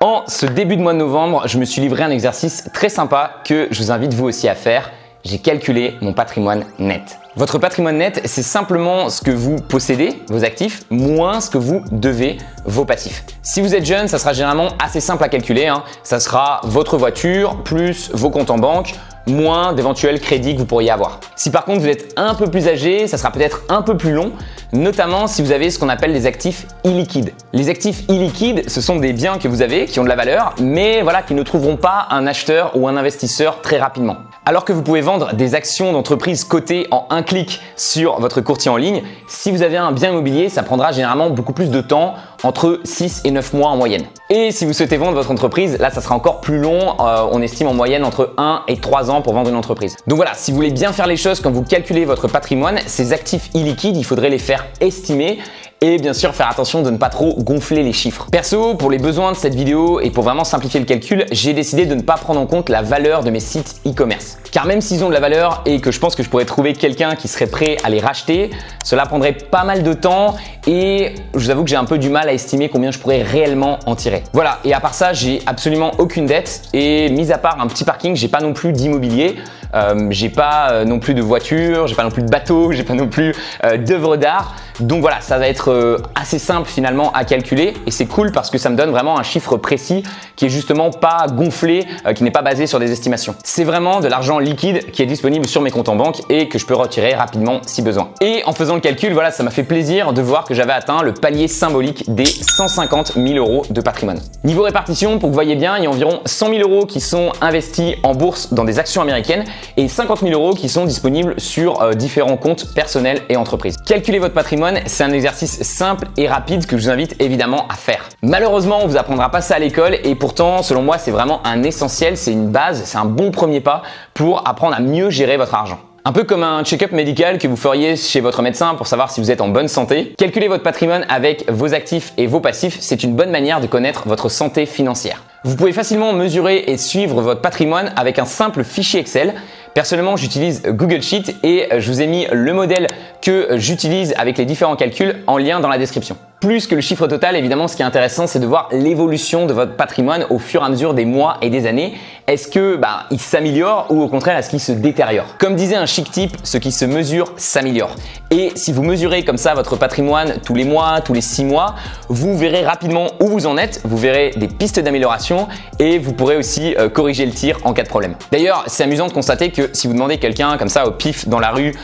En ce début de mois de novembre, je me suis livré un exercice très sympa que je vous invite vous aussi à faire. J'ai calculé mon patrimoine net. Votre patrimoine net, c'est simplement ce que vous possédez, vos actifs, moins ce que vous devez, vos passifs. Si vous êtes jeune, ça sera généralement assez simple à calculer. Ça sera votre voiture plus vos comptes en banque, moins d'éventuels crédits que vous pourriez avoir. Si par contre vous êtes un peu plus âgé, ça sera peut-être un peu plus long, notamment si vous avez ce qu'on appelle des actifs illiquides. Les actifs illiquides, ce sont des biens que vous avez qui ont de la valeur, mais voilà, qui ne trouveront pas un acheteur ou un investisseur très rapidement. Alors que vous pouvez vendre des actions d'entreprise cotées en un clic sur votre courtier en ligne, si vous avez un bien immobilier, ça prendra généralement beaucoup plus de temps, entre 6 et 9 mois en moyenne. Et si vous souhaitez vendre votre entreprise, là ça sera encore plus long, on estime en moyenne entre 1 et 3 ans pour vendre une entreprise. Donc voilà, si vous voulez bien faire les choses quand vous calculez votre patrimoine, ces actifs illiquides, il faudrait les faire estimer et bien sûr faire attention de ne pas trop gonfler les chiffres. Perso, pour les besoins de cette vidéo et pour vraiment simplifier le calcul, j'ai décidé de ne pas prendre en compte la valeur de mes sites e-commerce. Car même s'ils ont de la valeur et que je pense que je pourrais trouver quelqu'un qui serait prêt à les racheter, cela prendrait pas mal de temps et je vous avoue que j'ai un peu du mal à estimer combien je pourrais réellement en tirer. Voilà, et à part ça, j'ai absolument aucune dette et mis à part un petit parking, j'ai pas non plus d'immobilier. J'ai pas non plus de voiture, j'ai pas non plus de bateau, j'ai pas non plus d'œuvres d'art. Donc voilà, ça va être assez simple finalement à calculer et c'est cool parce que ça me donne vraiment un chiffre précis qui est justement pas gonflé, qui n'est pas basé sur des estimations. C'est vraiment de l'argent liquide qui est disponible sur mes comptes en banque et que je peux retirer rapidement si besoin. Et en faisant le calcul, voilà, ça m'a fait plaisir de voir que j'avais atteint le palier symbolique des 150 000 € de patrimoine. Niveau répartition, pour que vous voyez bien, il y a environ 100 000 € qui sont investis en bourse dans des actions américaines et 50 000 € qui sont disponibles sur différents comptes personnels et entreprises. Calculer votre patrimoine, c'est un exercice simple et rapide que je vous invite évidemment à faire. Malheureusement, on vous apprendra pas ça à l'école et pourtant, selon moi, c'est vraiment un essentiel, c'est une base, c'est un bon premier pas pour apprendre à mieux gérer votre argent. Un peu comme un check-up médical que vous feriez chez votre médecin pour savoir si vous êtes en bonne santé, calculer votre patrimoine avec vos actifs et vos passifs, c'est une bonne manière de connaître votre santé financière. Vous pouvez facilement mesurer et suivre votre patrimoine avec un simple fichier Excel. Personnellement, j'utilise Google Sheet et je vous ai mis le modèle que j'utilise avec les différents calculs en lien dans la description. Plus que le chiffre total, évidemment, ce qui est intéressant, c'est de voir l'évolution de votre patrimoine au fur et à mesure des mois et des années. Est-ce que il s'améliore ou au contraire, est-ce qu'il se détériore? Comme disait un chic type, ce qui se mesure s'améliore. Et si vous mesurez comme ça votre patrimoine tous les mois, tous les 6 mois, vous verrez rapidement où vous en êtes, vous verrez des pistes d'amélioration et vous pourrez aussi corriger le tir en cas de problème. D'ailleurs, c'est amusant de constater que si vous demandez à quelqu'un comme ça au pif dans la rue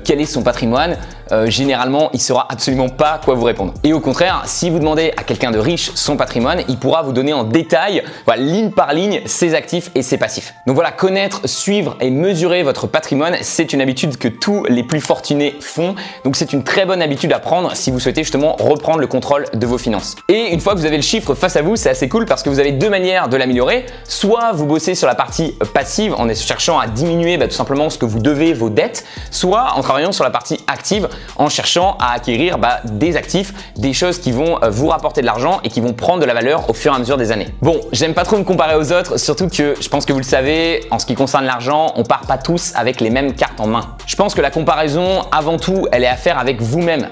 quel est son patrimoine, généralement, il saura absolument pas quoi vous répondre. Et au contraire, si vous demandez à quelqu'un de riche son patrimoine, il pourra vous donner en détail, ligne par ligne, ses actifs et ses passifs. Donc voilà, connaître, suivre et mesurer votre patrimoine, c'est une habitude que tous les plus fortunés font. Donc c'est une très bonne habitude à prendre si vous souhaitez justement reprendre le contrôle de vos finances. Et une fois que vous avez le chiffre face à vous, c'est assez cool parce que vous avez deux manières de l'améliorer. Soit vous bossez sur la partie passive en cherchant à diminuer tout simplement ce que vous devez, vos dettes, soit en travaillant sur la partie active en cherchant à acquérir des actifs, des choses qui vont vous rapporter de l'argent et qui vont prendre de la valeur au fur et à mesure des années. Bon, j'aime pas trop me comparer aux autres, surtout que je pense que vous le savez, en ce qui concerne l'argent, on part pas tous avec les mêmes cartes en main. Je pense que la comparaison, avant tout, elle est à faire avec vous-même.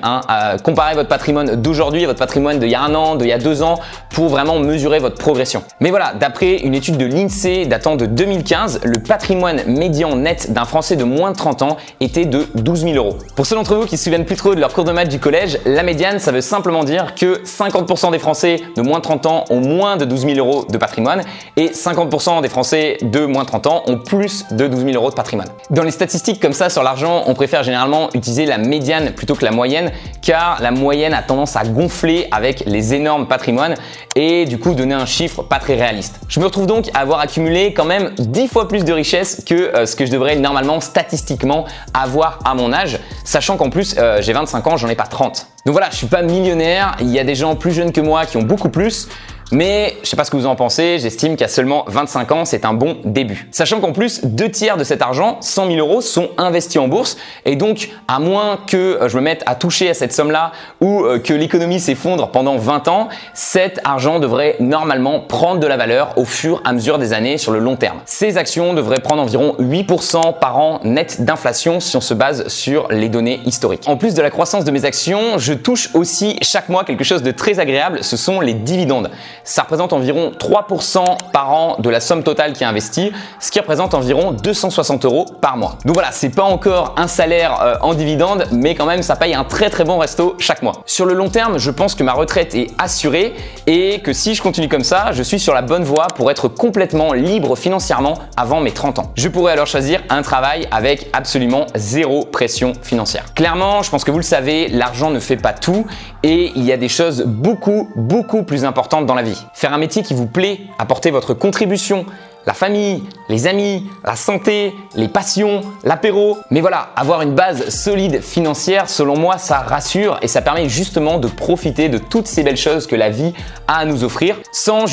Comparer votre patrimoine d'aujourd'hui à votre patrimoine d'il y a 1 an, d'il y a 2 ans, pour vraiment mesurer votre progression. Mais voilà, d'après une étude de l'INSEE datant de 2015, le patrimoine médian net d'un Français de moins de 30 ans était de 12 000 €. Pour ceux d'entre vous qui se souviennent plus trop de leur cours de maths du collège, la médiane, ça veut simplement dire que 50% des Français de moins de 30 ans ont moins de 12 000 € de patrimoine et 50% des Français de moins de 30 ans ont plus de 12 000 € de patrimoine. Dans les statistiques comme ça sur l'argent, on préfère généralement utiliser la médiane plutôt que la moyenne car la moyenne a tendance à gonfler avec les énormes patrimoines et du coup donner un chiffre pas très réaliste. Je me retrouve donc à avoir accumulé quand même 10 fois plus de richesse que ce que je devrais normalement statistiquement avoir à mon âge, sachant qu'en plus j'ai 25 ans, j'en ai pas 30. Donc voilà, je suis pas millionnaire, il y a des gens plus jeunes que moi qui ont beaucoup plus. Mais je sais pas ce que vous en pensez, j'estime qu'à seulement 25 ans, c'est un bon début. Sachant qu'en plus, 2/3 de cet argent, 100 000 € sont investis en bourse et donc à moins que je me mette à toucher à cette somme-là ou que l'économie s'effondre pendant 20 ans, cet argent devrait normalement prendre de la valeur au fur et à mesure des années sur le long terme. Ces actions devraient prendre environ 8% par an net d'inflation si on se base sur les données historiques. En plus de la croissance de mes actions, je touche aussi chaque mois quelque chose de très agréable, ce sont les dividendes. ça représente environ 3% par an de la somme totale qui est investie, ce qui représente environ 260 € par mois. Donc voilà, c'est pas encore un salaire en dividende, mais quand même ça paye un très bon resto chaque mois. Sur le long terme, je pense que ma retraite est assurée et que si je continue comme ça, je suis sur la bonne voie pour être complètement libre financièrement avant mes 30 ans. Je pourrais alors choisir un travail avec absolument zéro pression financière. Clairement, je pense que vous le savez, l'argent ne fait pas tout et il y a des choses beaucoup plus importantes dans la vie. Faire un métier qui vous plaît, apporter votre contribution, la famille, les amis, la santé, les passions, l'apéro. Mais voilà, avoir une base solide financière, selon moi, ça rassure et ça permet justement de profiter de toutes ces belles choses que la vie a à nous offrir sans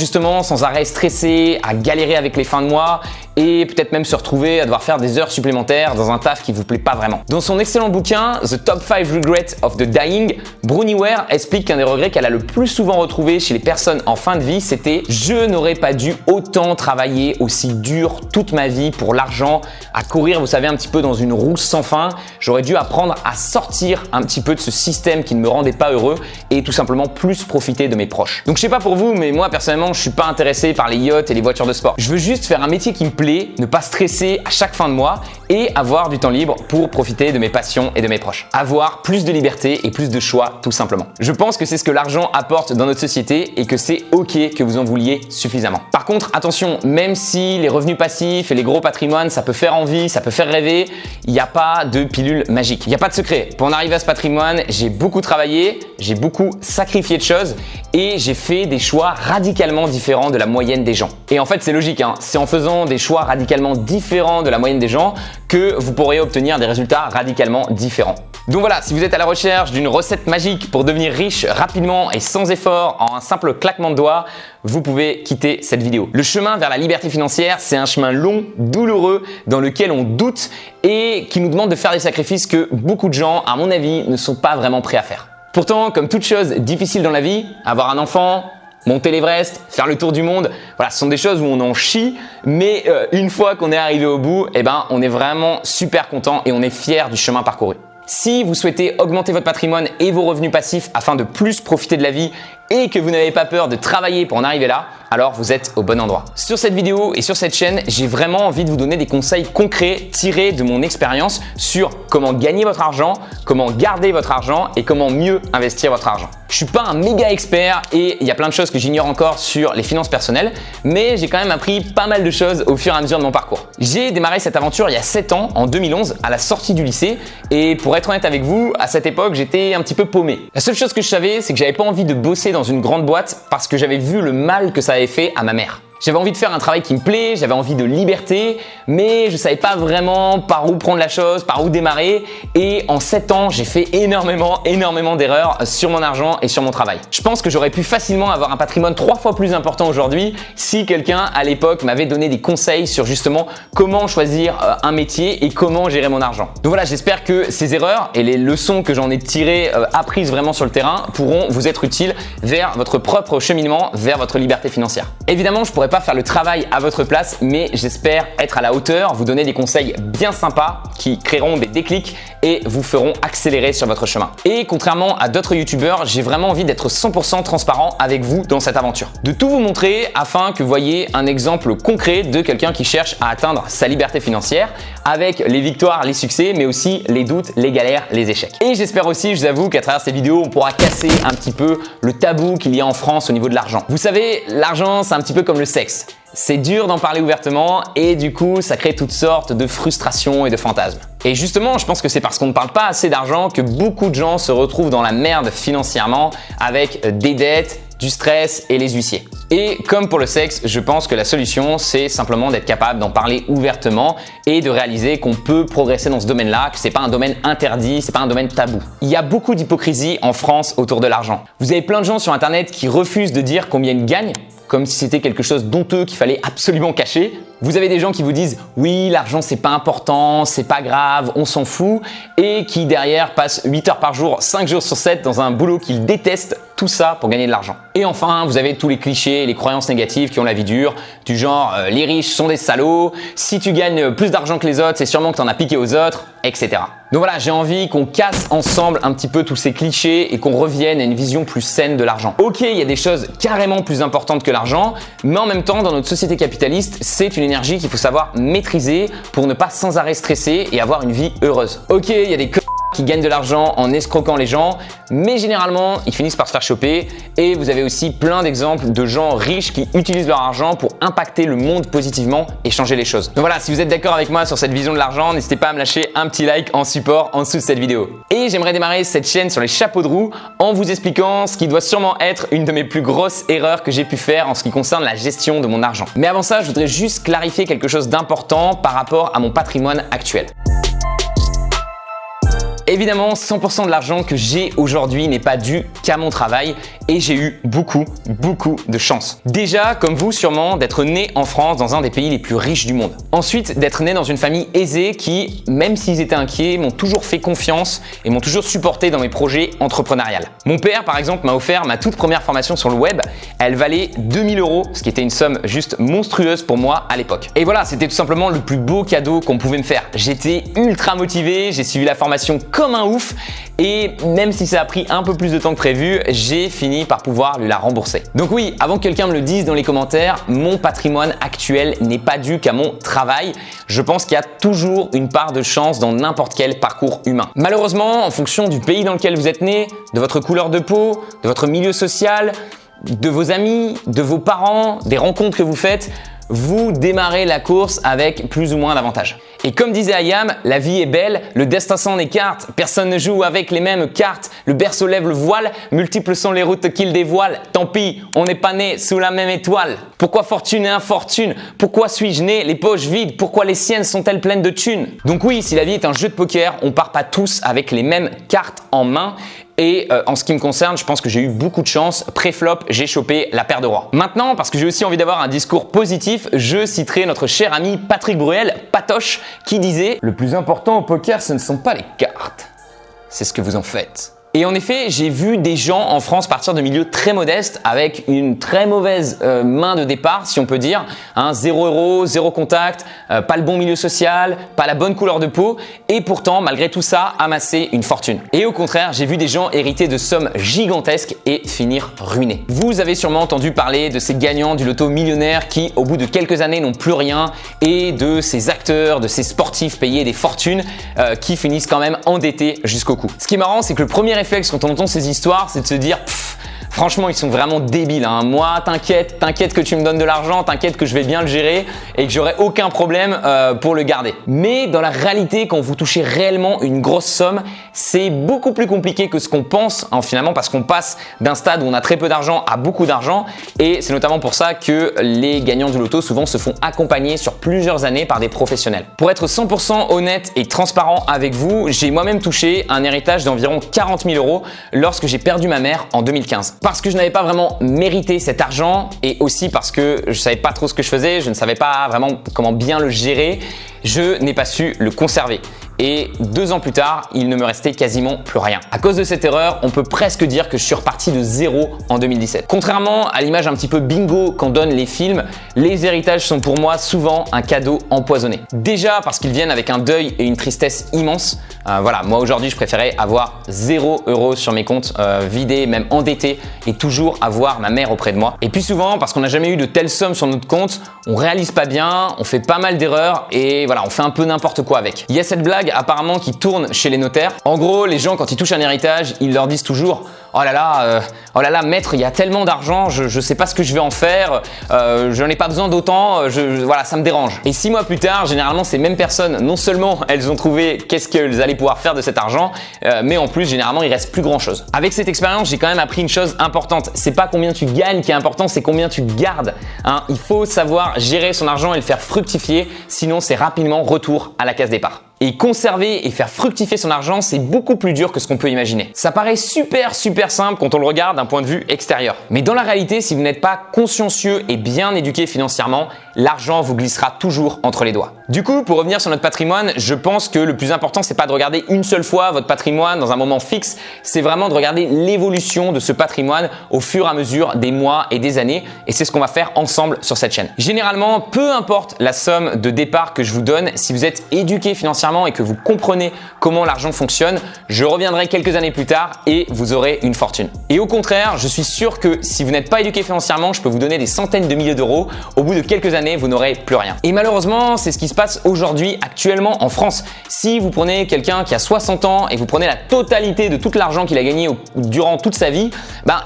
arrêt stresser, à galérer avec les fins de mois et peut-être même se retrouver à devoir faire des heures supplémentaires dans un taf qui vous plaît pas vraiment. Dans son excellent bouquin The Top 5 Regrets of the Dying, Bronnie Ware explique qu'un des regrets qu'elle a le plus souvent retrouvé chez les personnes en fin de vie, c'était « Je n'aurais pas dû autant travailler aussi dur toute ma vie pour l'argent, à courir, vous savez, un petit peu dans une roue sans fin. J'aurais dû apprendre à sortir un petit peu de ce système qui ne me rendait pas heureux et tout simplement plus profiter de mes proches. » Donc je sais pas pour vous, mais moi personnellement, je suis pas intéressé par les yachts et les voitures de sport. Je veux juste faire un métier qui me plaît, ne pas stresser à chaque fin de mois et avoir du temps libre pour profiter de mes passions et de mes proches. Avoir plus de liberté et plus de choix tout simplement. Je pense que c'est ce que l'argent apporte dans notre société et que c'est ok que vous en vouliez suffisamment. Par contre, attention, même si les revenus passifs et les gros patrimoines, ça peut faire envie, ça peut faire rêver, il n'y a pas de pilule magique. Il n'y a pas de secret. Pour en arriver à ce patrimoine, j'ai beaucoup travaillé, j'ai beaucoup sacrifié de choses et j'ai fait des choix radicalement différents de la moyenne des gens. Et en fait, c'est logique, hein. C'est en faisant des choix radicalement différents de la moyenne des gens que vous pourrez obtenir des résultats radicalement différents. Donc voilà, si vous êtes à la recherche d'une recette magique pour devenir riche rapidement et sans effort en un simple claquement de doigts, vous pouvez quitter cette vidéo. Le chemin vers la liberté financière, c'est un chemin long, douloureux, dans lequel on doute et qui nous demande de faire des sacrifices que beaucoup de gens, à mon avis, ne sont pas vraiment prêts à faire. Pourtant, comme toute chose difficile dans la vie, avoir un enfant, monter l'Everest, faire le tour du monde, voilà, ce sont des choses où on en chie, mais une fois qu'on est arrivé au bout, on est vraiment super content et on est fier du chemin parcouru. Si vous souhaitez augmenter votre patrimoine et vos revenus passifs afin de plus profiter de la vie et que vous n'avez pas peur de travailler pour en arriver là, alors vous êtes au bon endroit. Sur cette vidéo et sur cette chaîne, j'ai vraiment envie de vous donner des conseils concrets tirés de mon expérience sur comment gagner votre argent, comment garder votre argent et comment mieux investir votre argent. Je suis pas un méga expert et il y a plein de choses que j'ignore encore sur les finances personnelles, mais j'ai quand même appris pas mal de choses au fur et à mesure de mon parcours. J'ai démarré cette aventure il y a 7 ans, en 2011, à la sortie du lycée et pour être honnête avec vous, à cette époque, j'étais un petit peu paumé. La seule chose que je savais, c'est que j'avais pas envie de bosser dans une grande boîte parce que j'avais vu le mal que ça avait fait à ma mère. J'avais envie de faire un travail qui me plaît, j'avais envie de liberté, mais je savais pas vraiment par où prendre la chose, par où démarrer. Et en 7 ans, j'ai fait énormément d'erreurs sur mon argent et sur mon travail. Je pense que j'aurais pu facilement avoir un patrimoine 3 fois plus important aujourd'hui si quelqu'un à l'époque m'avait donné des conseils sur justement comment choisir un métier et comment gérer mon argent. Donc voilà, j'espère que ces erreurs et les leçons que j'en ai tirées, apprises vraiment sur le terrain, pourront vous être utiles vers votre propre cheminement, vers votre liberté financière. Évidemment, je pourrais pas faire le travail à votre place, mais j'espère être à la hauteur, vous donner des conseils bien sympas qui créeront des déclics et vous feront accélérer sur votre chemin. Et contrairement à d'autres youtubeurs, j'ai vraiment envie d'être 100% transparent avec vous dans cette aventure. De tout vous montrer afin que vous voyez un exemple concret de quelqu'un qui cherche à atteindre sa liberté financière avec les victoires, les succès, mais aussi les doutes, les galères, les échecs. Et j'espère aussi, je vous avoue, qu'à travers ces vidéos, on pourra casser un petit peu le tabou qu'il y a en France au niveau de l'argent. Vous savez, l'argent, c'est un petit peu comme le sexe. C'est dur d'en parler ouvertement et du coup, ça crée toutes sortes de frustrations et de fantasmes. Et justement, je pense que c'est parce qu'on ne parle pas assez d'argent que beaucoup de gens se retrouvent dans la merde financièrement avec des dettes, du stress et les huissiers. Et comme pour le sexe, je pense que la solution, c'est simplement d'être capable d'en parler ouvertement et de réaliser qu'on peut progresser dans ce domaine-là, que c'est pas un domaine interdit, c'est pas un domaine tabou. Il y a beaucoup d'hypocrisie en France autour de l'argent. Vous avez plein de gens sur Internet qui refusent de dire combien ils gagnent, comme si c'était quelque chose d'honteux qu'il fallait absolument cacher. Vous avez des gens qui vous disent « oui, l'argent c'est pas important, c'est pas grave, on s'en fout » et qui derrière passent 8 heures par jour, 5 jours sur 7 dans un boulot qu'ils détestent, tout ça pour gagner de l'argent. Et enfin, vous avez tous les clichés et les croyances négatives qui ont la vie dure, du genre les riches sont des salauds, si tu gagnes plus d'argent que les autres, c'est sûrement que tu en as piqué aux autres, etc. Donc voilà, j'ai envie qu'on casse ensemble un petit peu tous ces clichés et qu'on revienne à une vision plus saine de l'argent. Ok, il y a des choses carrément plus importantes que l'argent, mais en même temps, dans notre société capitaliste, c'est une énergie qu'il faut savoir maîtriser pour ne pas sans arrêt stresser et avoir une vie heureuse. Ok, il y a des qui gagnent de l'argent en escroquant les gens, mais généralement, ils finissent par se faire choper. Et vous avez aussi plein d'exemples de gens riches qui utilisent leur argent pour impacter le monde positivement et changer les choses. Donc voilà, si vous êtes d'accord avec moi sur cette vision de l'argent, n'hésitez pas à me lâcher un petit like en support en dessous de cette vidéo. Et j'aimerais démarrer cette chaîne sur les chapeaux de roue en vous expliquant ce qui doit sûrement être une de mes plus grosses erreurs que j'ai pu faire en ce qui concerne la gestion de mon argent. Mais avant ça, je voudrais juste clarifier quelque chose d'important par rapport à mon patrimoine actuel. Évidemment, 100% de l'argent que j'ai aujourd'hui n'est pas dû qu'à mon travail et j'ai eu beaucoup de chance. Déjà, comme vous sûrement, d'être né en France dans un des pays les plus riches du monde. Ensuite, d'être né dans une famille aisée qui, même s'ils étaient inquiets, m'ont toujours fait confiance et m'ont toujours supporté dans mes projets entrepreneuriales. Mon père, par exemple, m'a offert ma toute première formation sur le web. Elle valait 2000 €, ce qui était une somme juste monstrueuse pour moi à l'époque. Et voilà, c'était tout simplement le plus beau cadeau qu'on pouvait me faire. J'étais ultra motivé, j'ai suivi la formation comme un ouf et même si ça a pris un peu plus de temps que prévu, j'ai fini par pouvoir lui la rembourser. Donc oui, avant que quelqu'un me le dise dans les commentaires, mon patrimoine actuel n'est pas dû qu'à mon travail. Je pense qu'il y a toujours une part de chance dans n'importe quel parcours humain. Malheureusement, en fonction du pays dans lequel vous êtes né, de votre couleur de peau, de votre milieu social, de vos amis, de vos parents, des rencontres que vous faites, vous démarrez la course avec plus ou moins d'avantages. Et comme disait Ayam, la vie est belle, le destin s'en écarte, personne ne joue avec les mêmes cartes, le berceau lève le voile, multiples sont les routes qu'il dévoile, tant pis, on n'est pas né sous la même étoile. Pourquoi fortune et infortune? Pourquoi suis-je né les poches vides? Pourquoi les siennes sont-elles pleines de thunes? Donc oui, si la vie est un jeu de poker, on part pas tous avec les mêmes cartes en main. Et en ce qui me concerne, je pense que j'ai eu beaucoup de chance. Pré-flop, j'ai chopé la paire de rois. Maintenant, parce que j'ai aussi envie d'avoir un discours positif, je citerai notre cher ami Patrick Bruel, Patoche, qui disait « Le plus important au poker, ce ne sont pas les cartes, c'est ce que vous en faites ». Et en effet, j'ai vu des gens en France partir de milieux très modestes avec une très mauvaise main de départ, si on peut dire. 0 €, 0 contact, pas le bon milieu social, pas la bonne couleur de peau et pourtant, malgré tout ça, amasser une fortune. Et au contraire, j'ai vu des gens hériter de sommes gigantesques et finir ruinés. Vous avez sûrement entendu parler de ces gagnants du loto millionnaire qui, au bout de quelques années, n'ont plus rien et de ces acteurs, de ces sportifs payés des fortunes qui finissent quand même endettés jusqu'au cou. Ce qui est marrant, c'est que le premier réflexe quand on entend ces histoires, c'est de se dire franchement, ils sont vraiment débiles. Moi, t'inquiète que tu me donnes de l'argent, t'inquiète que je vais bien le gérer et que j'aurai aucun problème pour le garder. Mais dans la réalité, quand vous touchez réellement une grosse somme, c'est beaucoup plus compliqué que ce qu'on pense finalement parce qu'on passe d'un stade où on a très peu d'argent à beaucoup d'argent et c'est notamment pour ça que les gagnants du loto souvent se font accompagner sur plusieurs années par des professionnels. Pour être 100% honnête et transparent avec vous, j'ai moi-même touché un héritage d'environ 40 000 € lorsque j'ai perdu ma mère en 2015. Parce que je n'avais pas vraiment mérité cet argent et aussi parce que je savais pas trop ce que je faisais, je ne savais pas vraiment comment bien le gérer, je n'ai pas su le conserver. Et 2 ans plus tard, il ne me restait quasiment plus rien. À cause de cette erreur, on peut presque dire que je suis reparti de zéro en 2017. Contrairement à l'image un petit peu bingo qu'en donnent les films, les héritages sont pour moi souvent un cadeau empoisonné. Déjà parce qu'ils viennent avec un deuil et une tristesse immense. Voilà, moi aujourd'hui, je préférais avoir 0 € sur mes comptes, vidés, même endettés, et toujours avoir ma mère auprès de moi. Et puis souvent, parce qu'on n'a jamais eu de telles sommes sur notre compte, on réalise pas bien, on fait pas mal d'erreurs et voilà, on fait un peu n'importe quoi avec. Il y a cette blague apparemment qui tourne chez les notaires. En gros, les gens quand ils touchent un héritage, ils leur disent toujours « Oh là là, maître, il y a tellement d'argent, je sais pas ce que je vais en faire, j'en ai pas besoin d'autant, voilà, ça me dérange. » Et 6 mois plus tard, généralement, ces mêmes personnes, non seulement elles ont trouvé qu'est-ce qu'elles allaient pouvoir faire de cet argent, mais en plus, généralement, il reste plus grand chose. Avec cette expérience, j'ai quand même appris une chose importante. C'est pas combien tu gagnes qui est important, c'est combien tu gardes. Il faut savoir gérer son argent et le faire fructifier, sinon c'est rapidement retour à la case départ. Et conserver et faire fructifier son argent, c'est beaucoup plus dur que ce qu'on peut imaginer. Ça paraît super simple quand on le regarde d'un point de vue extérieur. Mais dans la réalité, si vous n'êtes pas consciencieux et bien éduqué financièrement, l'argent vous glissera toujours entre les doigts. Du coup, pour revenir sur notre patrimoine, je pense que le plus important, c'est pas de regarder une seule fois votre patrimoine dans un moment fixe, c'est vraiment de regarder l'évolution de ce patrimoine au fur et à mesure des mois et des années. Et c'est ce qu'on va faire ensemble sur cette chaîne. Généralement, peu importe la somme de départ que je vous donne, si vous êtes éduqué financièrement et que vous comprenez comment l'argent fonctionne, je reviendrai quelques années plus tard et vous aurez une fortune. Et au contraire, je suis sûr que si vous n'êtes pas éduqué financièrement, je peux vous donner des centaines de milliers d'euros. Au bout de quelques années, vous n'aurez plus rien. Et malheureusement, c'est ce qui se passe aujourd'hui, actuellement en France. Si vous prenez quelqu'un qui a 60 ans et vous prenez la totalité de tout l'argent qu'il a gagné durant toute sa vie,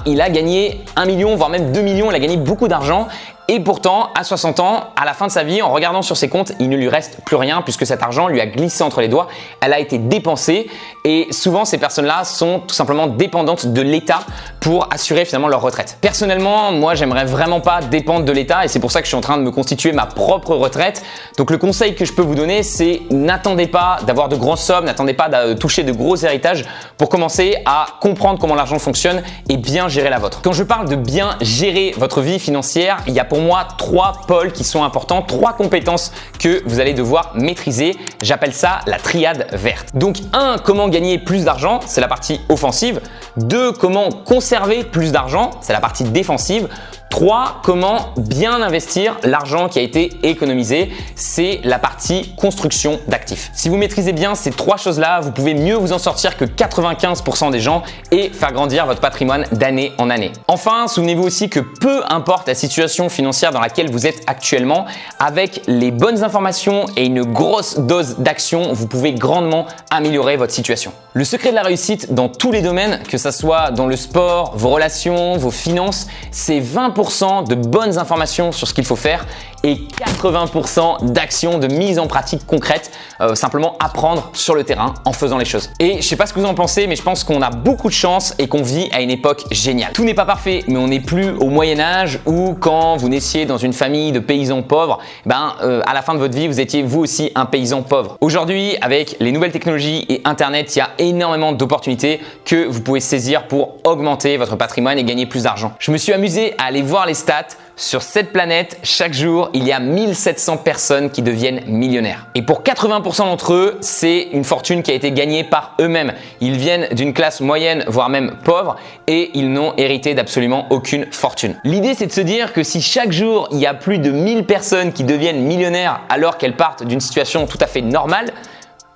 il a gagné 1 million, voire même 2 millions, il a gagné beaucoup d'argent. Et pourtant, à 60 ans, à la fin de sa vie, en regardant sur ses comptes, il ne lui reste plus rien puisque cet argent lui a glissé entre les doigts. Elle a été dépensée et souvent, ces personnes-là sont tout simplement dépendantes de l'État pour assurer finalement leur retraite. Personnellement, moi, j'aimerais vraiment pas dépendre de l'État et c'est pour ça que je suis en train de me constituer ma propre retraite. Donc, le conseil que je peux vous donner, c'est n'attendez pas d'avoir de grosses sommes, n'attendez pas de toucher de gros héritages pour commencer à comprendre comment l'argent fonctionne et bien gérer la vôtre. Quand je parle de bien gérer votre vie financière, il y a pour moi 3 pôles qui sont importants, 3 compétences que vous allez devoir maîtriser. J'appelle ça la triade verte. Donc 1, comment gagner plus d'argent, c'est la partie offensive. 2, comment conserver plus d'argent, c'est la partie défensive. 3, comment bien investir l'argent qui a été économisé, c'est la partie construction d'actifs. Si vous maîtrisez bien ces 3 choses-là, vous pouvez mieux vous en sortir que 95% des gens et faire grandir votre patrimoine d'année en année. Enfin, souvenez-vous aussi que peu importe la situation financière dans laquelle vous êtes actuellement, avec les bonnes informations et une grosse dose d'action, vous pouvez grandement améliorer votre situation. Le secret de la réussite dans tous les domaines, que ce soit dans le sport, vos relations, vos finances, c'est 20% de bonnes informations sur ce qu'il faut faire et 80% d'actions de mise en pratique concrète, simplement apprendre sur le terrain en faisant les choses. Et je sais pas ce que vous en pensez, mais je pense qu'on a beaucoup de chance et qu'on vit à une époque géniale. Tout n'est pas parfait, mais on n'est plus au Moyen-Âge où quand vous naissiez dans une famille de paysans pauvres, à la fin de votre vie, vous étiez vous aussi un paysan pauvre. Aujourd'hui, avec les nouvelles technologies et Internet, il y a énormément d'opportunités que vous pouvez saisir pour augmenter votre patrimoine et gagner plus d'argent. Je me suis amusé à aller voir les stats. Sur cette planète, chaque jour, il y a 1700 personnes qui deviennent millionnaires. Et pour 80% d'entre eux, c'est une fortune qui a été gagnée par eux-mêmes. Ils viennent d'une classe moyenne, voire même pauvre, et ils n'ont hérité d'absolument aucune fortune. L'idée, c'est de se dire que si chaque jour, il y a plus de 1000 personnes qui deviennent millionnaires alors qu'elles partent d'une situation tout à fait normale,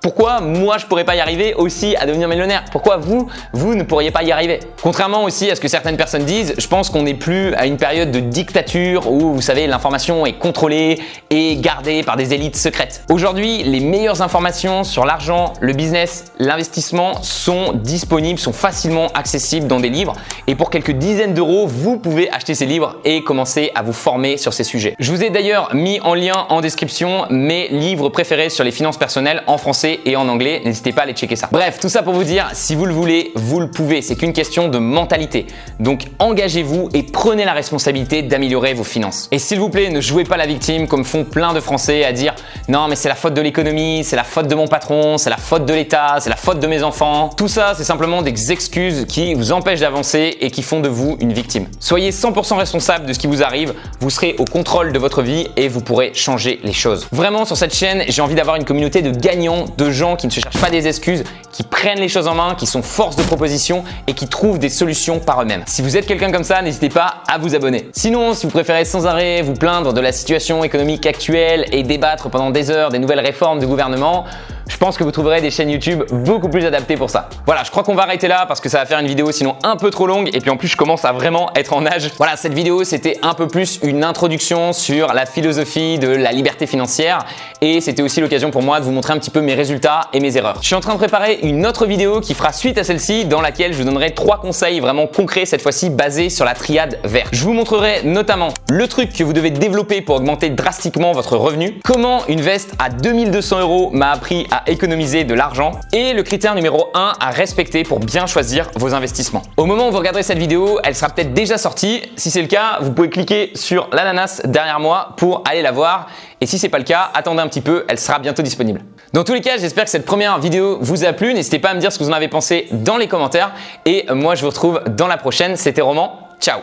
pourquoi moi je pourrais pas y arriver aussi à devenir millionnaire? Pourquoi vous ne pourriez pas y arriver? Contrairement aussi à ce que certaines personnes disent, je pense qu'on n'est plus à une période de dictature où vous savez l'information est contrôlée et gardée par des élites secrètes. Aujourd'hui, les meilleures informations sur l'argent, le business, l'investissement sont disponibles, sont facilement accessibles dans des livres et pour quelques dizaines d'euros, vous pouvez acheter ces livres et commencer à vous former sur ces sujets. Je vous ai d'ailleurs mis en lien en description mes livres préférés sur les finances personnelles en français et en anglais, n'hésitez pas à aller checker ça. Bref, tout ça pour vous dire, si vous le voulez, vous le pouvez. C'est qu'une question de mentalité. Donc engagez-vous et prenez la responsabilité d'améliorer vos finances. Et s'il vous plaît, ne jouez pas la victime comme font plein de Français à dire non mais c'est la faute de l'économie, c'est la faute de mon patron, c'est la faute de l'État, c'est la faute de mes enfants. Tout ça, c'est simplement des excuses qui vous empêchent d'avancer et qui font de vous une victime. Soyez 100% responsable de ce qui vous arrive, vous serez au contrôle de votre vie et vous pourrez changer les choses. Vraiment, sur cette chaîne, j'ai envie d'avoir une communauté de gagnants, de gens qui ne se cherchent pas des excuses, qui prennent les choses en main, qui sont force de proposition et qui trouvent des solutions par eux-mêmes. Si vous êtes quelqu'un comme ça, n'hésitez pas à vous abonner. Sinon, si vous préférez sans arrêt vous plaindre de la situation économique actuelle et débattre pendant des heures des nouvelles réformes du gouvernement, je pense que vous trouverez des chaînes YouTube beaucoup plus adaptées pour ça. Voilà, je crois qu'on va arrêter là parce que ça va faire une vidéo sinon un peu trop longue et puis en plus je commence à vraiment être en âge. Voilà, cette vidéo c'était un peu plus une introduction sur la philosophie de la liberté financière et c'était aussi l'occasion pour moi de vous montrer un petit peu mes résultats et mes erreurs. Je suis en train de préparer une autre vidéo qui fera suite à celle-ci dans laquelle je vous donnerai 3 conseils vraiment concrets cette fois-ci basés sur la triade verte. Je vous montrerai notamment le truc que vous devez développer pour augmenter drastiquement votre revenu, comment une veste à 2200 € m'a appris à à économiser de l'argent et le critère numéro 1 à respecter pour bien choisir vos investissements. Au moment où vous regarderez cette vidéo, elle sera peut-être déjà sortie. Si c'est le cas, vous pouvez cliquer sur l'ananas derrière moi pour aller la voir. Et si c'est pas le cas, attendez un petit peu, elle sera bientôt disponible. Dans tous les cas, j'espère que cette première vidéo vous a plu. N'hésitez pas à me dire ce que vous en avez pensé dans les commentaires. Et moi, je vous retrouve dans la prochaine. C'était Roman. Ciao!